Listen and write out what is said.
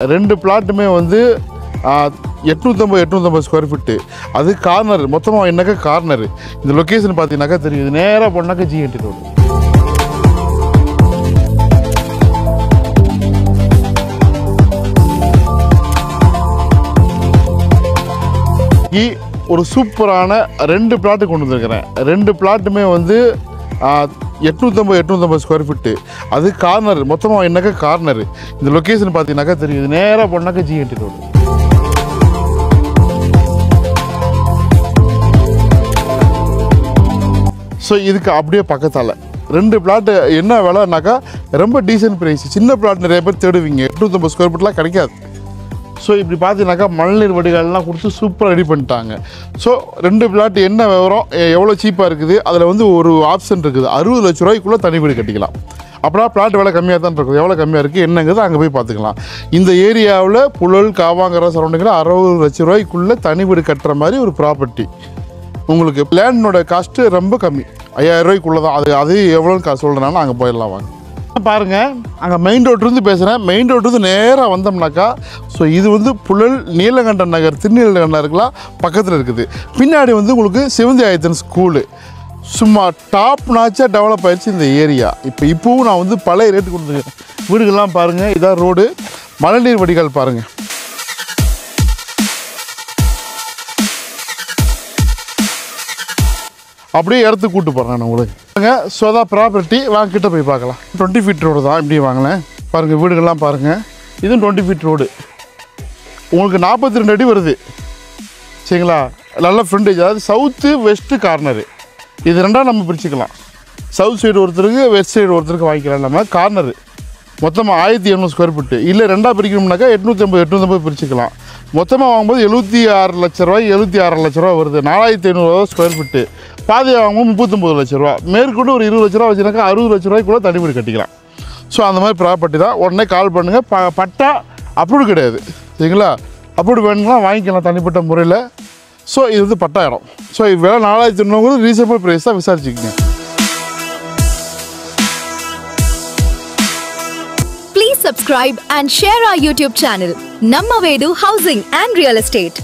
ரெண்டு பிளாட்டுமே வந்து 850 square feet. அது கார்னர் மொத்தமாக என்னக்கா கார்னர். இந்த லொக்கேஷன் பார்த்தீங்கன்னாக்கா தெரியுது. நேராக போனாக்கா G80 ரோடு. ஒரு சூப்பரான ரெண்டு பிளாட்டு கொண்டு வந்திருக்கிறேன். ரெண்டு பிளாட்டுமே வந்து 850 ஸ்கொயர் ஃபீட்டு. அது கார்னர் மொத்தமாக என்னக்கா கார்னர். இந்த லொக்கேஷன் பார்த்தீங்கன்னாக்கா தெரியுது. நேராக போனாக்கா G80 ரோடு. ஸோ இதுக்கு அப்படியே பக்கத்தால் ரெண்டு பிளாட்டு என்ன விலைனாக்கா ரொம்ப டீசென்ட் ப்ரைஸ். சின்ன பிளாட் நிறைய பேர் தேடுவீங்க, 850 ஸ்கொயர் ஃபீட்லாம் கிடைக்காது. ஸோ இப்படி பார்த்தீங்கன்னாக்கா மழைநீர் வடிகால்லாம் கொடுத்து சூப்பராக ரெடி பண்ணிட்டாங்க. ஸோ ரெண்டு பிளாட் என்ன விவரம், எவ்வளோ சீப்பாக இருக்குது, அதில் வந்து ஒரு ஆப்ஷன் இருக்குது. 60 லட்ச ரூபாய்க்குள்ளே தனி வீடு கட்டிக்கலாம். அப்புறம் பிளாட் விலை கம்மியாக தான் இருக்குது. எவ்வளோ கம்மியாக இருக்குது என்னங்கிறது அங்கே போய் பார்த்துக்கலாம். இந்த ஏரியாவில் புழல் காவாங்கர சரௌண்டிங்கில் 60 லட்ச ரூபாய்க்குள்ளே தனி வீடு கட்டுற மாதிரி ஒரு ப்ராப்பர்ட்டி. உங்களுக்கு லேண்டோட காஸ்ட்டு ரொம்ப கம்மி, 5000 ரூபாய்க்குள்ளே தான். அது எவ்வளோன்னு காசு சொல்கிறனால அங்கே போயிடலாம் வாங்க. பாருங்கள், அங்கே மெயின் ரோட்லேருந்து பேசுகிறேன். மெயின் ரோட்லேருந்து நேராக வந்தோம்னாக்கா ஸோ இது வந்து புழல் நீலகண்டன் நகர், திருநீலகண்டன் நகருக்குலாம் பக்கத்தில் இருக்குது. பின்னாடி வந்து உங்களுக்கு சிவந்தி ஆயத்தன் ஸ்கூலு. சும்மா டாப் நாச்சாக டெவலப் ஆகிடுச்சு இந்த ஏரியா. இப்போவும் நான் வந்து பழைய ரேட்டு கொடுத்துருக்கேன். வீடுகள்லாம் பாருங்கள், இதான் ரோடு. மழைநீர் வடிகால் பாருங்கள். அப்படியே இடத்துக்கு கூப்பிட்டு போகிறேன் நான் உங்களுக்கு. ஸோ அதான் ப்ராப்பர்ட்டி. வாங்க கிட்ட போய் பார்க்கலாம். 20 ஃபீட் ரோடு தான். இப்படி வாங்கினேன் பாருங்கள், வீடுகள்லாம் பாருங்கள். இதுவும் 20 ஃபீட் ரோடு. உங்களுக்கு 42 அடி வருது சரிங்களா. நல்ல ஃப்ரண்டேஜ். அதாவது சவுத்து வெஸ்ட்டு கார்னரு. இது ரெண்டாக நம்ம பிரிச்சுக்கலாம். சவுத் சைடு ஒருத்தருக்கு, வெஸ்ட் சைடு ஒருத்தருக்கு வாங்கிக்கலாம். நம்ம கார்னரு மொத்தமாக 1700 ஸ்கொயர் ஃபீட்டு. இல்லை ரெண்டாக பிரிக்கணும்னாக்கா 850 பிரிச்சுக்கலாம். மொத்தமாக வாங்கும்போது 76 லட்ச ரூபாய், 76 லட்ச ரூபா வருது. 4500 ஸ்கொயர் ஃபீட்டு. பாதியாக வாங்கும்போது 39 லட்ச ரூபா. மேற்கொண்டு ஒரு 20 லட்ச ரூபா வச்சுனாக்கா 60 லட்ச ரூபாய்க்குள்ளே தனி வீடு கட்டிக்கலாம். ஸோ அந்த மாதிரி ப்ராப்பர்ட்டி தான். உடனே கால் பண்ணுங்கள். பட்டா அப்ரூவ் கிடையாது சரிங்களா. அப்ரூவ் வேணுங்களா வாங்கிக்கலாம் தனிப்பட்ட முறையில். ஸோ இது வந்து பட்டா இடம். ஸோ இது வேலை 4500 ரீசனபிள் ப்ரைஸ் தான், விசாரிச்சுக்கோங்க. Please subscribe and share our YouTube channel, Namma Vedu Housing and Real Estate.